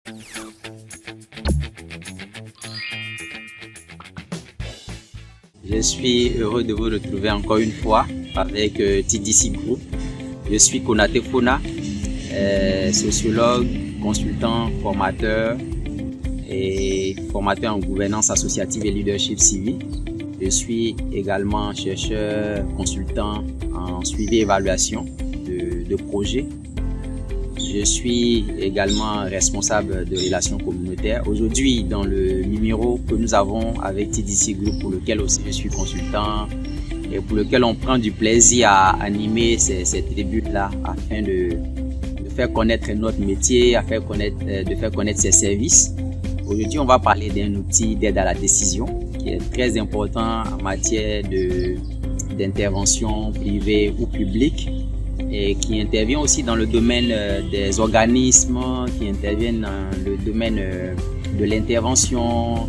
Je suis heureux de vous retrouver encore une fois avec TDC Group. Je suis Konaté Fona, sociologue, consultant, formateur et formateur en gouvernance associative et leadership civique. Je suis également chercheur, consultant en suivi et évaluation de projets. Je suis également responsable de relations communautaires. Aujourd'hui, dans le numéro que nous avons avec TDC Group, pour lequel aussi je suis consultant et pour lequel on prend du plaisir à animer ces tribunes-là afin de faire connaître notre métier, de faire connaître ses services. Aujourd'hui, on va parler d'un outil d'aide à la décision qui est très important en matière d'intervention privée ou publique, et qui intervient aussi dans le domaine des organismes, qui interviennent dans le domaine de l'intervention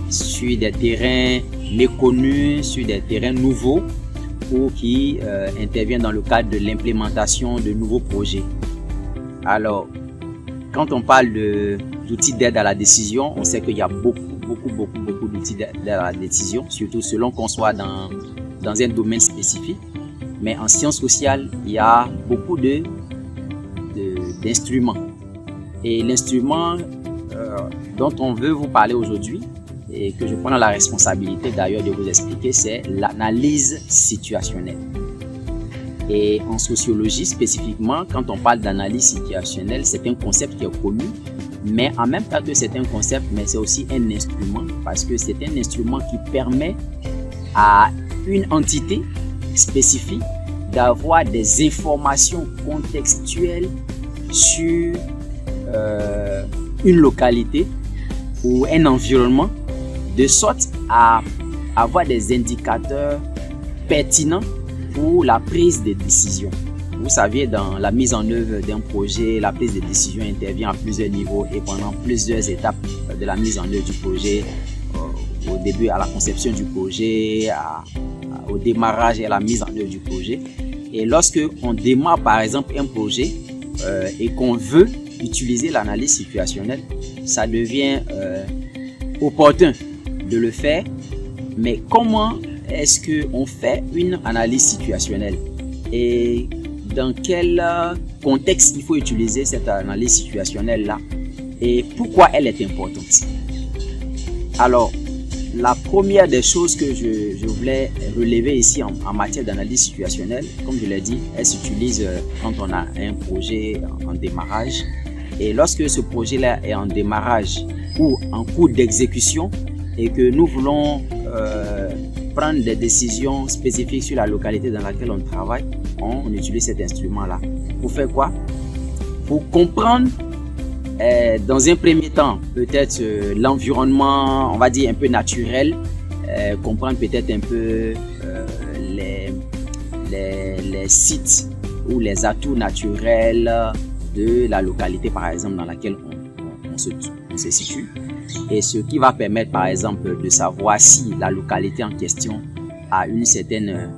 sur des terrains méconnus, sur des terrains nouveaux, ou qui interviennent dans le cadre de l'implémentation de nouveaux projets. Alors, quand on parle d'outils d'aide à la décision, on sait qu'il y a beaucoup d'outils d'aide à la décision, surtout selon qu'on soit dans un domaine spécifique. Mais en sciences sociales, il y a beaucoup d'instruments. Et l'instrument dont on veut vous parler aujourd'hui, et que je prends la responsabilité d'ailleurs de vous expliquer, c'est l'analyse situationnelle. Et en sociologie spécifiquement, quand on parle d'analyse situationnelle, c'est un concept qui est connu, mais en même temps que c'est un concept, mais c'est aussi un instrument, parce que c'est un instrument qui permet à une entité spécifique d'avoir des informations contextuelles sur une localité ou un environnement, de sorte à avoir des indicateurs pertinents pour la prise de décision. Vous savez, dans la mise en œuvre d'un projet, la prise de décision intervient à plusieurs niveaux et pendant plusieurs étapes de la mise en œuvre du projet, au début à la conception du projet, au démarrage et à la mise en œuvre du projet. Et lorsque on démarre par exemple un projet et qu'on veut utiliser l'analyse situationnelle, ça devient opportun de le faire. Mais comment est-ce qu'on fait une analyse situationnelle et dans quel contexte il faut utiliser cette analyse situationnelle-là et pourquoi elle est importante? Alors, la première des choses que je voulais relever ici en matière d'analyse situationnelle, comme je l'ai dit, elle s'utilise quand on a un projet en démarrage. Et lorsque ce projet-là est en démarrage ou en cours d'exécution et que nous voulons prendre des décisions spécifiques sur la localité dans laquelle on travaille, on utilise cet instrument-là. Pour faire quoi? Pour comprendre dans un premier temps, peut-être l'environnement, on va dire un peu naturel, comprendre peut-être un peu les sites ou les atouts naturels de la localité, par exemple, dans laquelle on se situe. Et ce qui va permettre, par exemple, de savoir si la localité en question a une certaine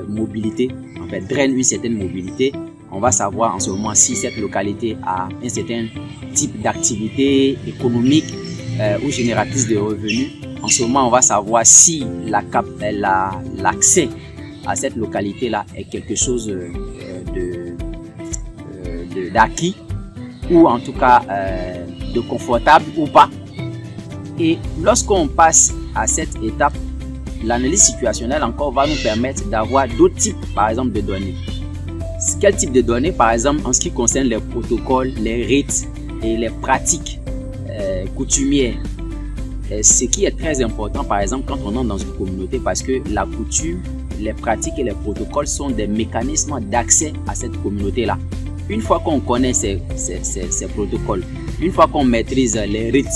mobilité, en fait, draine une certaine mobilité. On va savoir en ce moment si cette localité a un certain type d'activité économique ou génératrice de revenus. En ce moment, on va savoir si l'accès à cette localité-là est quelque chose d'acquis ou en tout cas de confortable ou pas. Et lorsqu'on passe à cette étape, l'analyse situationnelle encore va nous permettre d'avoir d'autres types, par exemple, de données. Quel type de données? Par exemple, en ce qui concerne les protocoles, les rites et les pratiques coutumières. Ce qui est très important, par exemple, quand on entre dans une communauté, parce que la coutume, les pratiques et les protocoles sont des mécanismes d'accès à cette communauté-là. Une fois qu'on connaît ces protocoles, une fois qu'on maîtrise les rites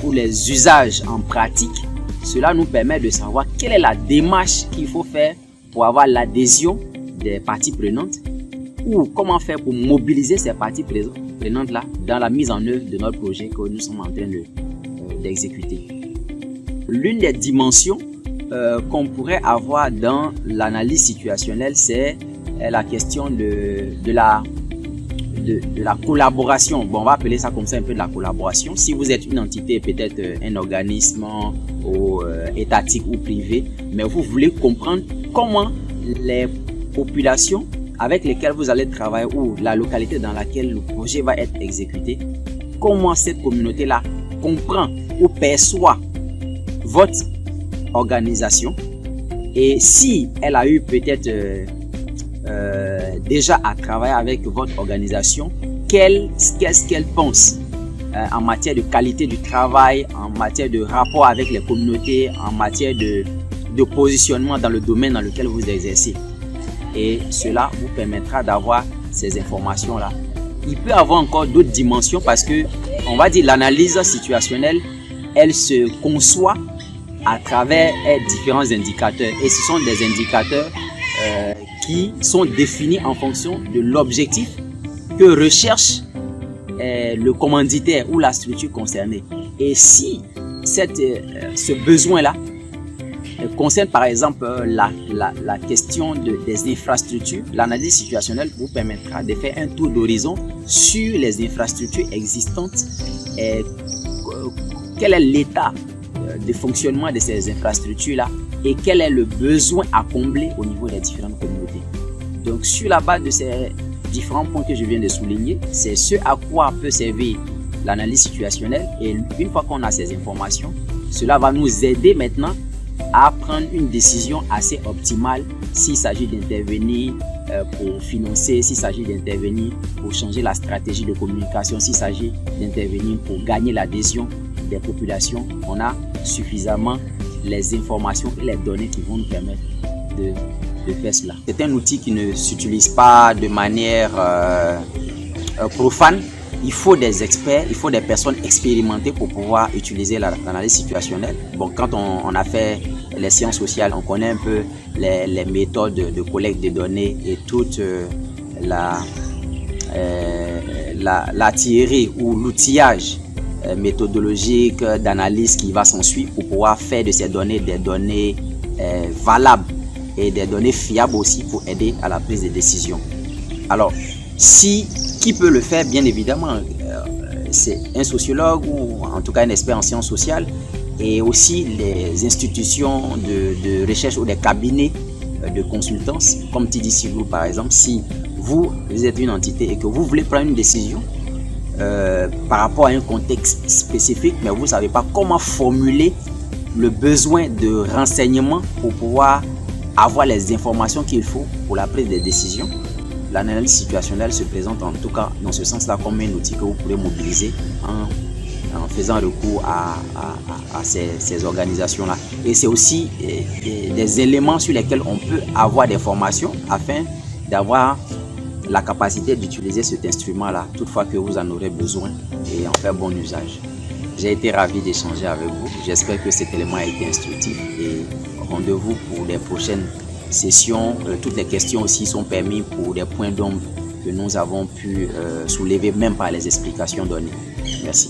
ou les usages en pratique, cela nous permet de savoir quelle est la démarche qu'il faut faire pour avoir l'adhésion des parties prenantes ou comment faire pour mobiliser ces parties prenantes-là dans la mise en œuvre de notre projet que nous sommes en train d'exécuter. L'une des dimensions qu'on pourrait avoir dans l'analyse situationnelle, c'est la question de de la collaboration. Bon, on va appeler ça comme ça un peu de la collaboration. Si vous êtes une entité, peut-être un organisme ou étatique ou privé, mais vous voulez comprendre comment les populations avec lesquelles vous allez travailler ou la localité dans laquelle le projet va être exécuté, comment cette communauté-là comprend ou perçoit votre organisation, et si elle a eu peut-être déjà à travailler avec votre organisation, qu'est-ce qu'elle pense en matière de qualité du travail, en matière de rapport avec les communautés, en matière de positionnement dans le domaine dans lequel vous exercez. Et cela vous permettra d'avoir ces informations-là. Il peut y avoir encore d'autres dimensions parce que, on va dire, l'analyse situationnelle, elle se conçoit à travers différents indicateurs. Et ce sont des indicateurs qui sont définis en fonction de l'objectif que recherche le commanditaire ou la structure concernée. Et si ce besoin-là concerne par exemple la question des infrastructures, l'analyse situationnelle vous permettra de faire un tour d'horizon sur les infrastructures existantes et quel est l'état de fonctionnement de ces infrastructures-là et quel est le besoin à combler au niveau des différentes communautés. Donc, sur la base de ces différents points que je viens de souligner, c'est ce à quoi peut servir l'analyse situationnelle. Et une fois qu'on a ces informations, cela va nous aider maintenant à prendre une décision assez optimale s'il s'agit d'intervenir pour financer, s'il s'agit d'intervenir pour changer la stratégie de communication, s'il s'agit d'intervenir pour gagner l'adhésion des populations. On a suffisamment les informations et les données qui vont nous permettre de faire cela. C'est un outil qui ne s'utilise pas de manière profane. Il faut des experts, il faut des personnes expérimentées pour pouvoir utiliser l'analyse situationnelle. Bon, quand on a fait les sciences sociales, on connaît un peu les méthodes de collecte de données et toute l'artillerie ou l'outillage méthodologique d'analyse qui va s'ensuivre pour pouvoir faire de ces données des données valables et des données fiables aussi pour aider à la prise de décision. Alors, qui peut le faire? Bien évidemment, c'est un sociologue ou en tout cas un expert en sciences sociales, et aussi les institutions de recherche ou des cabinets de consultance comme TDC Group par exemple. Si vous êtes une entité et que vous voulez prendre une décision par rapport à un contexte spécifique, mais vous ne savez pas comment formuler le besoin de renseignements pour pouvoir avoir les informations qu'il faut pour la prise de décision, l'analyse situationnelle se présente en tout cas dans ce sens-là comme un outil que vous pourrez mobiliser en faisant recours à ces organisations-là. Et c'est aussi des éléments sur lesquels on peut avoir des formations afin d'avoir la capacité d'utiliser cet instrument-là toutefois que vous en aurez besoin et en faire bon usage. J'ai été ravi d'échanger avec vous. J'espère que cet élément a été instructif et rendez-vous pour des prochaines sessions. Toutes les questions aussi sont permises pour des points d'ombre que nous avons pu soulever même par les explications données. Merci.